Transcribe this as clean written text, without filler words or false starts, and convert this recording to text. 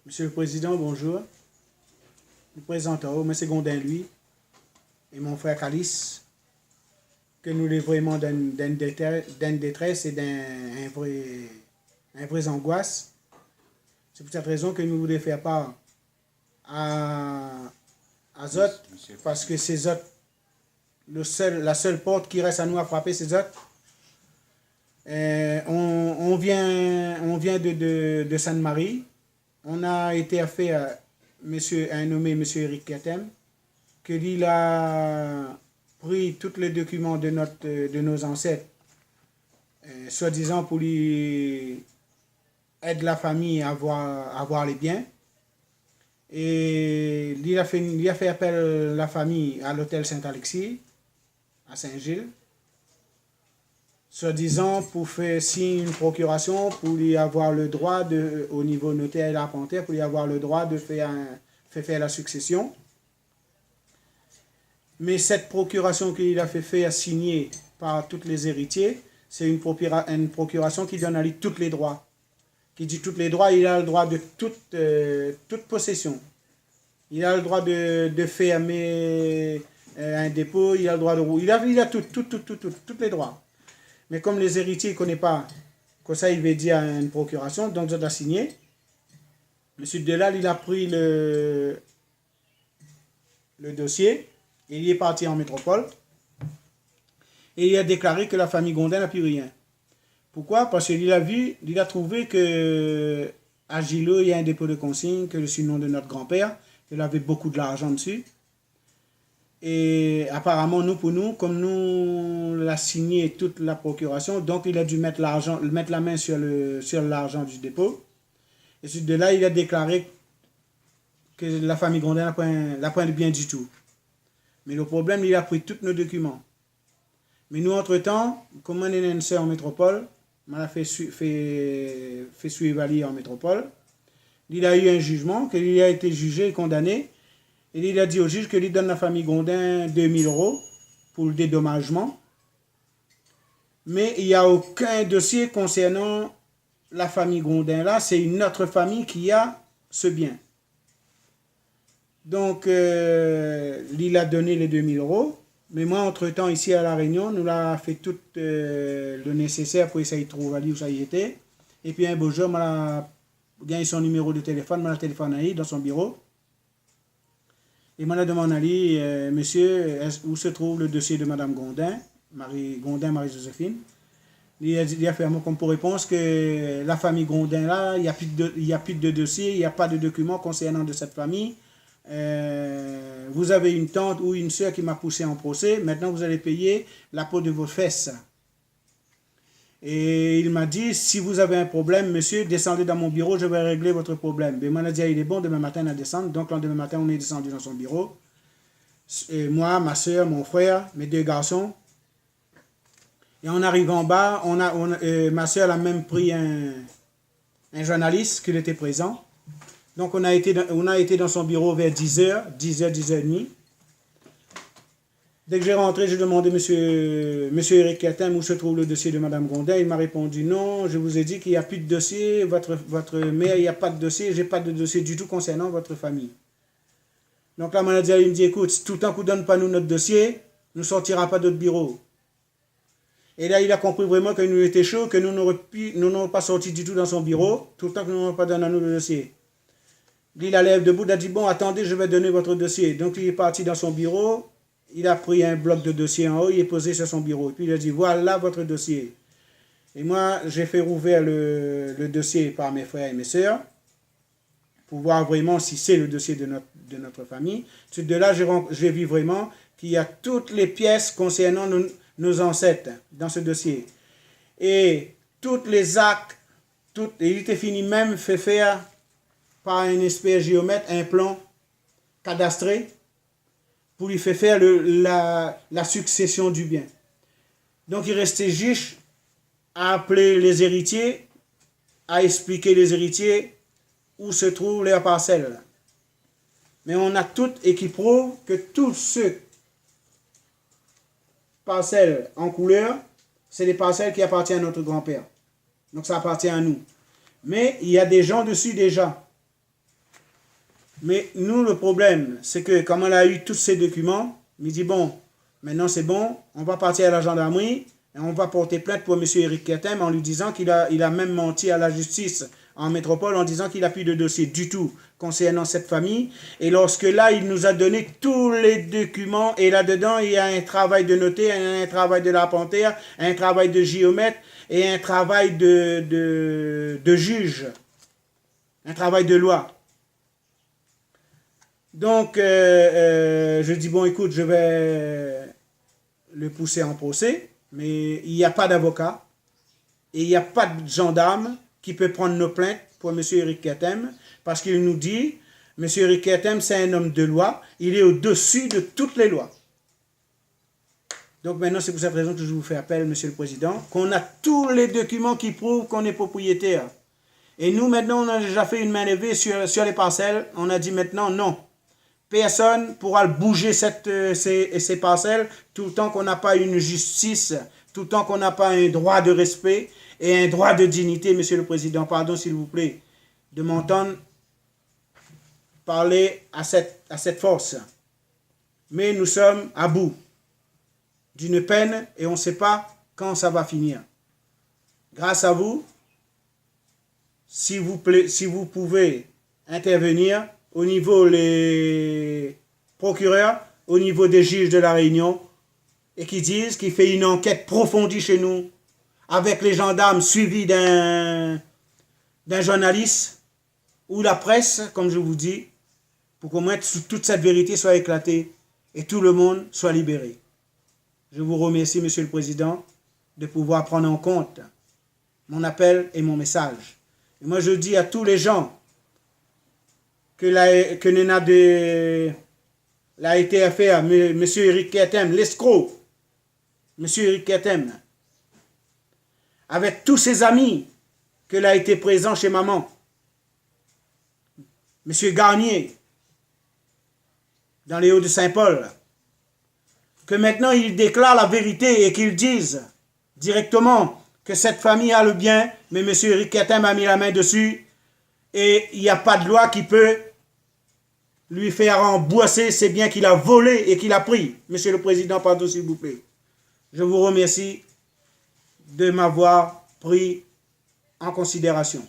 Monsieur le Président, bonjour. Nous présentons M. Gondin, lui, et mon frère Calice, que nous les vraiment d'une détresse et d'un vrai angoisse. C'est pour cette raison que nous voulons faire part à Zot, parce que c'est Zot, la seule porte qui reste à nous à frapper, c'est Zot. On vient de Sainte-Marie. On a été affaire à un nommé M. Eric Katem, que lui a pris tous les documents de nos ancêtres, soi-disant pour lui aider la famille à avoir les biens. Et lui a fait appel à la famille à l'hôtel Saint-Alexis, à Saint-Gilles, soi-disant pour faire signer une procuration, pour lui avoir le droit, au niveau notaire et l'arpentaire, pour lui avoir le droit de faire la succession. Mais cette procuration qu'il a fait faire signer par tous les héritiers, c'est une procuration qui donne à lui tous les droits. Qui dit tous les droits, il a le droit de toute possession. Il a le droit de fermer un dépôt, il a le droit de... Il a tous les droits. Mais comme les héritiers ne connaissent pas que ça, il veut dire une procuration, donc je dois signer. Monsieur Delal, il a pris le dossier, et il est parti en métropole, et il a déclaré que la famille Gondin n'a plus rien. Pourquoi? Parce qu'il a trouvé que à Gilo, il y a un dépôt de consigne, que c'est le nom de notre grand-père, qu'il avait beaucoup de l'argent dessus. Et apparemment, comme nous l'a signé toute la procuration, donc il a dû mettre la main sur l'argent du dépôt. Et suite de là, il a déclaré que la famille Gondin n'a pas de bien du tout. Mais le problème, il a pris tous nos documents. Mais nous, entre-temps, comme on est une sœur en métropole, on a fait suivre en métropole. Il a eu un jugement, qu'il a été jugé et condamné. Et il a dit au juge qu'il donne à la famille Gondin 2000 € pour le dédommagement. Mais il n'y a aucun dossier concernant la famille Gondin là. C'est une autre famille qui a ce bien. Donc, il a donné les 2000 €. Mais moi, entre-temps, ici à La Réunion, nous avons fait tout le nécessaire pour essayer de trouver où ça y était. Et puis un beau jour, on a gagné son numéro de téléphone, on a téléphoné dans son bureau. Et moi, je demande à lui, monsieur, où se trouve le dossier de Madame Gondin, Marie-Joséphine. Il a fait un mot comme pour réponse que la famille Gondin, là, il n'y a plus de dossier, il n'y a pas de documents concernant de cette famille. Vous avez une tante ou une soeur qui m'a poussé en procès, maintenant vous allez payer la peau de vos fesses. Et il m'a dit, si vous avez un problème, monsieur, descendez dans mon bureau, je vais régler votre problème. Mais m'a dit, il est bon, demain matin, on descend. Donc, le demain matin, on est descendu dans son bureau. Et moi, ma soeur, mon frère, mes 2 garçons. Et on arrive en bas, ma soeur a même pris un journaliste qui était présent. Donc, on a été dans son bureau vers 10h, 10h30. Dès que j'ai rentré, j'ai demandé monsieur Eric Katem où se trouve le dossier de Madame Gondin. Il m'a répondu non, je vous ai dit qu'il n'y a plus de dossier, votre mère, il n'y a pas de dossier, j'ai pas de dossier du tout concernant votre famille. Donc la manager, il me dit, écoute, tout le temps que vous ne donnez pas nous notre dossier, nous ne sortira pas d'autre bureau. Et là, il a compris vraiment que nous étions chauds, que nous n'aurions pas sorti du tout dans son bureau, tout le temps que nous n'aurions pas donné à nous le dossier. Il a lève debout, il a dit, bon, attendez, je vais donner votre dossier. Donc il est parti dans son bureau. Il a pris un bloc de dossier en haut, il est posé sur son bureau. Et puis il a dit, voilà votre dossier. Et moi, j'ai fait rouvrir le dossier par mes frères et mes sœurs, pour voir vraiment si c'est le dossier de notre famille. Ensuite de là, j'ai vu vraiment qu'il y a toutes les pièces concernant nos ancêtres dans ce dossier. Et tous les actes, et il était fini même fait faire par un expert géomètre un plan cadastré, pour lui faire la succession du bien. Donc il restait juste à appeler les héritiers, à expliquer les héritiers où se trouvent les parcelles. Mais on a tout et qui prouve que tous ceux parcelles en couleur, c'est les parcelles qui appartiennent à notre grand-père. Donc ça appartient à nous. Mais il y a des gens dessus déjà. Mais nous, le problème, c'est que comme on a eu tous ces documents, il dit, bon, maintenant c'est bon, on va partir à la gendarmerie et on va porter plainte pour M. Éric Ketem en lui disant qu'il a même menti à la justice en métropole en disant qu'il n'a plus de dossier du tout concernant cette famille. Et lorsque là, il nous a donné tous les documents et là-dedans, il y a un travail de notaire, un travail de l'arpentière, un travail de géomètre et un travail de juge, un travail de loi. Donc, je dis, bon, écoute, je vais le pousser en procès, mais il n'y a pas d'avocat et il n'y a pas de gendarme qui peut prendre nos plaintes pour M. Éric Ketem, parce qu'il nous dit, M. Éric Ketem, c'est un homme de loi, il est au-dessus de toutes les lois. Donc maintenant, c'est pour cette raison que je vous fais appel, M. le Président, qu'on a tous les documents qui prouvent qu'on est propriétaire. Et nous, maintenant, on a déjà fait une main levée sur les parcelles, on a dit maintenant, non. Personne pourra bouger ces parcelles tout le temps qu'on n'a pas une justice, tout le temps qu'on n'a pas un droit de respect et un droit de dignité, Monsieur le Président. Pardon, s'il vous plaît, de m'entendre parler à cette force. Mais nous sommes à bout d'une peine et on ne sait pas quand ça va finir. Grâce à vous, si vous pouvez intervenir, au niveau des procureurs, au niveau des juges de la Réunion, et qui disent qu'il fait une enquête approfondie chez nous, avec les gendarmes suivis d'un journaliste, ou la presse, comme je vous dis, pour qu'au moins toute cette vérité soit éclatée, et tout le monde soit libéré. Je vous remercie, Monsieur le Président, de pouvoir prendre en compte mon appel et mon message. Et moi, je dis à tous les gens que la TFR, M. Éric Ketem, l'escroc, M. Éric Ketem, avec tous ses amis, qu'il a été présent chez maman, M. Garnier, dans les Hauts-de-Saint-Paul, que maintenant il déclare la vérité et qu'il dise directement que cette famille a le bien, mais M. Éric Ketem a mis la main dessus et il n'y a pas de loi qui peut lui faire rembourser ces biens qu'il a volés et qu'il a pris. Monsieur le Président, pardon s'il vous plaît. Je vous remercie de m'avoir pris en considération.